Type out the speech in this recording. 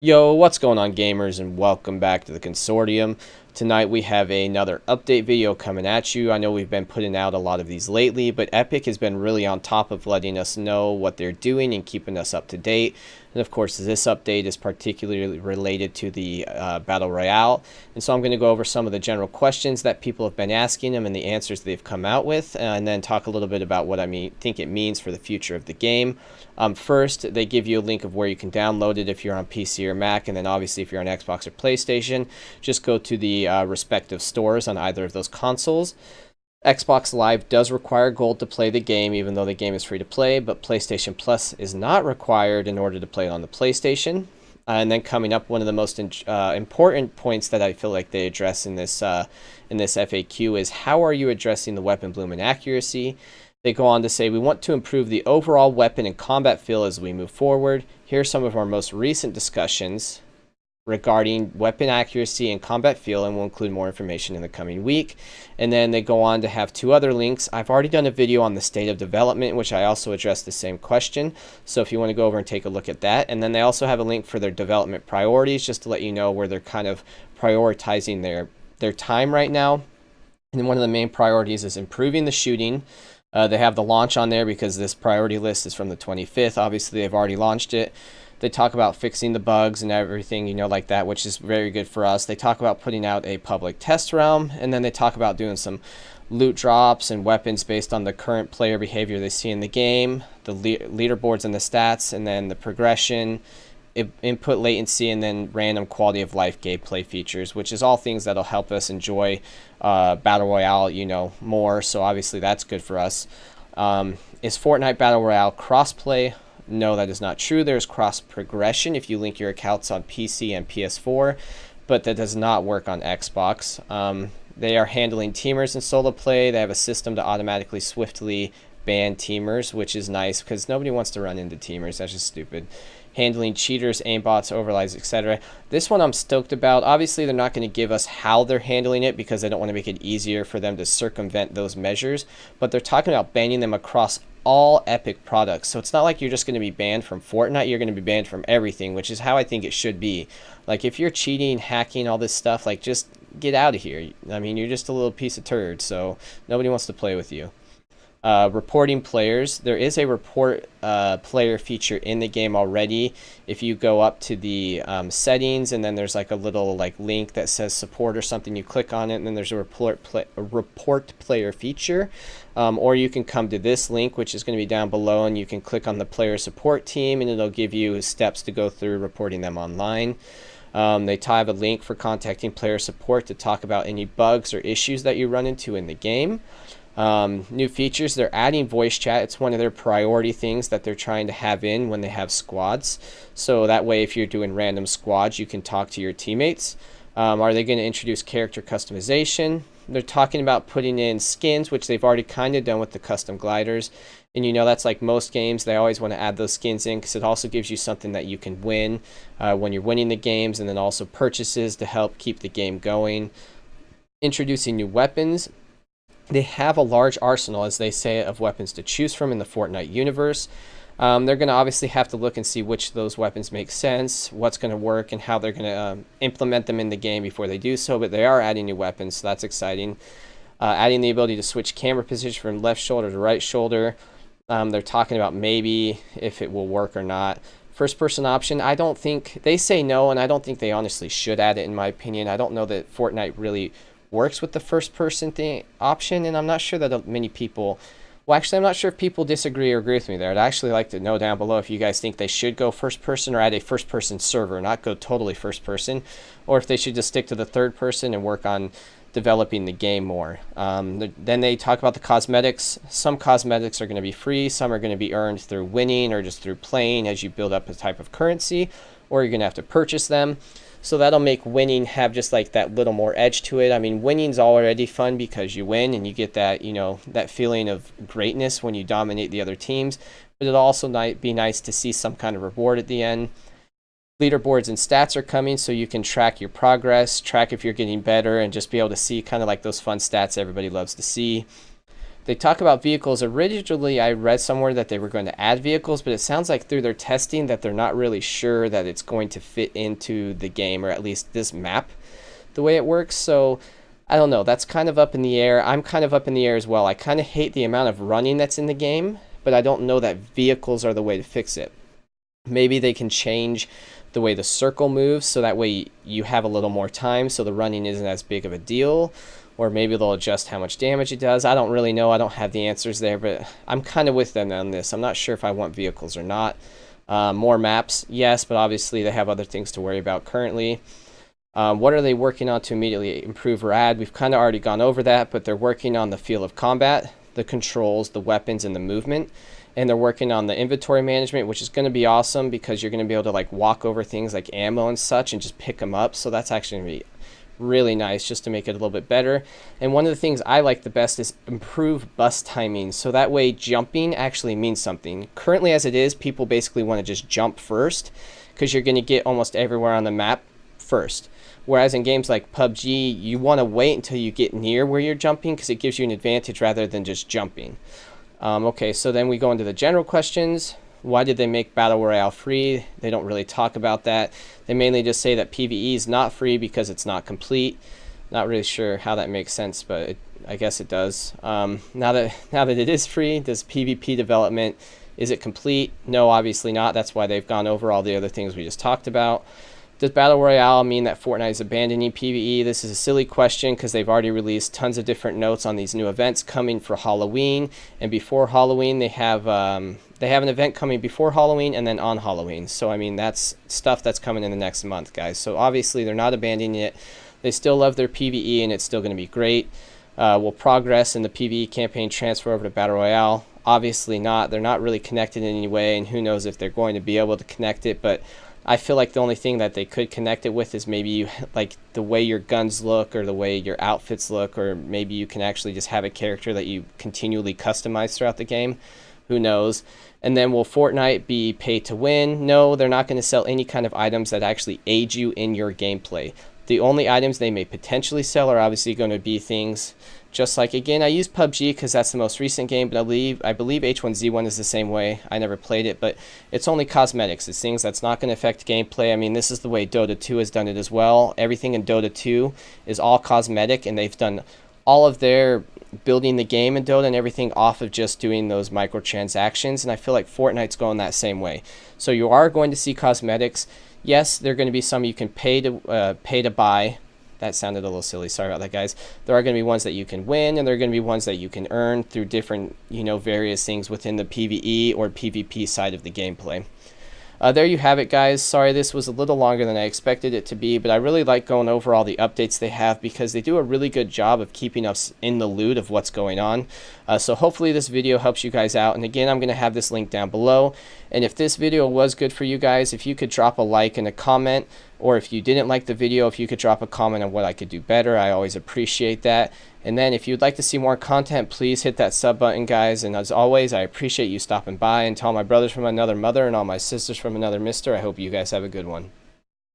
Yo, what's going on, gamers, and welcome back to the Consortium. Tonight we have another update video coming at you. I know we've been putting out a lot of these lately, but Epic has been really on top of letting us know what they're doing and keeping us up to date. And of course, this update is particularly related to the Battle Royale. And so I'm going to go over some of the general questions that people have been asking them and the answers they've come out with, and then talk a little bit about what think it means for the future of the game. First, they give you a link of where you can download it if you're on PC or Mac, and then obviously if you're on Xbox or PlayStation, just go to the respective stores on either of those consoles. Xbox Live does require gold to play the game, even though the game is free to play, but PlayStation Plus is not required in order to play it on the PlayStation. And then coming up, one of the most important points that I feel like they address in this FAQ is how are you addressing the weapon bloom and accuracy? They go on to say, we want to improve the overall weapon and combat feel as we move forward. Here are some of our most recent discussions regarding weapon accuracy and combat feel, and we'll include more information in the coming week. And then they go on to have two other links. I've already done a video on the state of development, in which I also addressed the same question. So if you want to go over and take a look at that. And then they also have a link for their development priorities, just to let you know where they're kind of prioritizing their time right now. And one of the main priorities is improving the shooting. They have the launch on there because this priority list is from the 25th. Obviously, they've already launched it. They talk about fixing the bugs and everything, like that, which is very good for us. They talk about putting out a public test realm, and then they talk about doing some loot drops and weapons based on the current player behavior they see in the game, the leaderboards and the stats, and then the progression, input latency, and then random quality of life gameplay features, which is all things that'll help us enjoy Battle Royale, more. So obviously that's good for us. Is Fortnite Battle Royale crossplay? No, that is not true. There's cross progression if you link your accounts on PC and PS4, but that does not work on Xbox. They are handling teamers in solo play. They have a system to automatically swiftly ban teamers, which is nice because nobody wants to run into teamers. That's just stupid. Handling cheaters, aimbots, overlies, etc. This one I'm stoked about. Obviously, they're not going to give us how they're handling it because they don't want to make it easier for them to circumvent those measures, but they're talking about banning them across all Epic products. So it's not like you're just going to be banned from Fortnite, you're going to be banned from everything, which is how I think it should be. Like, if you're cheating, hacking, all this stuff, like, just get out of here. I mean, you're just a little piece of turd, so nobody wants to play with you. Reporting players. There is a report player feature in the game already. If you go up to the settings, and then there's like a little link that says support or something, you click on it, and then there's a report player feature. Or you can come to this link, which is going to be down below, and you can click on the player support team, and it'll give you steps to go through reporting them online. They have a link for contacting player support to talk about any bugs or issues that you run into in the game. New features, they're adding voice chat. It's one of their priority things that they're trying to have in when they have squads. So that way, if you're doing random squads, you can talk to your teammates. Are they going to introduce character customization? They're talking about putting in skins, which they've already kind of done with the custom gliders. And that's like most games, they always want to add those skins in because it also gives you something that you can win when you're winning the games, and then also purchases to help keep the game going. Introducing new weapons. They have a large arsenal, as they say, of weapons to choose from in the Fortnite universe. They're going to obviously have to look and see which of those weapons make sense, what's going to work, and how they're going to implement them in the game before they do so, but they are adding new weapons, so that's exciting. Adding the ability to switch camera position from left shoulder to right shoulder. They're talking about maybe if it will work or not. First person option, I don't think, they say no, and I don't think they honestly should add it, in my opinion. I don't know that Fortnite really works with the first person option, and I'm not sure that many people, well, actually I'm not sure if people disagree or agree with me there. I'd actually like to know down below if you guys think they should go first person or add a first person server, not go totally first person, or if they should just stick to the third person and work on developing the game more. Then they talk about the cosmetics. Some cosmetics are going to be free, some are going to be earned through winning or just through playing as you build up a type of currency, or you're going to have to purchase them. So that'll make winning have just like that little more edge to it. I mean, winning's already fun because you win and you get that, that feeling of greatness when you dominate the other teams. But it'll also be nice to see some kind of reward at the end. Leaderboards and stats are coming, so you can track your progress, track if you're getting better, and just be able to see kind of like those fun stats everybody loves to see. They talk about vehicles. Originally, I read somewhere that they were going to add vehicles, but it sounds like through their testing that they're not really sure that it's going to fit into the game, or at least this map, the way it works. So I don't know. That's kind of up in the air. I'm kind of up in the air as well. I kind of hate the amount of running that's in the game, but I don't know that vehicles are the way to fix it. Maybe they can change the way the circle moves so that way you have a little more time so the running isn't as big of a deal. Or maybe they'll adjust how much damage it does. I don't really know. I don't have the answers there, but I'm kind of with them on this. I'm not sure if I want vehicles or not. More maps, yes, but obviously they have other things to worry about currently. What are they working on to immediately improve or add? We've kind of already gone over that, but they're working on the feel of combat, the controls, the weapons, and the movement. And they're working on the inventory management, which is going to be awesome because you're going to be able to like walk over things like ammo and such and just pick them up. So that's actually going to be really nice just to make it a little bit better. And one of the things I like the best is improve bus timing, so that way jumping actually means something. Currently as it is, people basically want to just jump first because you're going to get almost everywhere on the map first, whereas in games like PUBG you want to wait until you get near where you're jumping because it gives you an advantage rather than just jumping. Okay, so then we go into the general questions. Why did they make Battle Royale free? They don't really talk about that. They mainly just say that PvE is not free because it's not complete. Not really sure how that makes sense, but I guess it does. Now that it is free, does PvP development, is it complete? No, obviously not. That's why they've gone over all the other things we just talked about. Does Battle Royale mean that Fortnite is abandoning PvE? This is a silly question because they've already released tons of different notes on these new events coming for Halloween. And before Halloween, they have an event coming before Halloween and then on Halloween. So, I mean, that's stuff that's coming in the next month, guys. So, obviously, they're not abandoning it. They still love their PvE, and it's still going to be great. Will progress in the PvE campaign transfer over to Battle Royale? Obviously not. They're not really connected in any way, and who knows if they're going to be able to connect it, but I feel like the only thing that they could connect it with is maybe you, like the way your guns look or the way your outfits look, or maybe you can actually just have a character that you continually customize throughout the game. Who knows? And then will Fortnite be pay to win? No, they're not going to sell any kind of items that actually aid you in your gameplay. The only items they may potentially sell are obviously going to be things just like, again, I use PUBG because that's the most recent game, but I believe H1Z1 is the same way. I never played it, but it's only cosmetics. It's things that's not going to affect gameplay. I mean, this is the way Dota 2 has done it as well. Everything in Dota 2 is all cosmetic, and they've done all of their building the game in Dota and everything off of just doing those microtransactions, and I feel like Fortnite's going that same way. So you are going to see cosmetics. Yes, there are going to be some you can pay to buy. That sounded a little silly. Sorry about that, guys. There are going to be ones that you can win, and there are going to be ones that you can earn through different, various things within the PvE or PvP side of the gameplay. There you have it, guys. Sorry this was a little longer than I expected it to be, but I really like going over all the updates they have because they do a really good job of keeping us in the loop of what's going on. So hopefully this video helps you guys out. And again, I'm going to have this link down below. And if this video was good for you guys, if you could drop a like and a comment, or if you didn't like the video, if you could drop a comment on what I could do better, I always appreciate that. And then if you'd like to see more content, please hit that sub button, guys. And as always, I appreciate you stopping by. And to all my brothers from another mother and all my sisters from another mister, I hope you guys have a good one.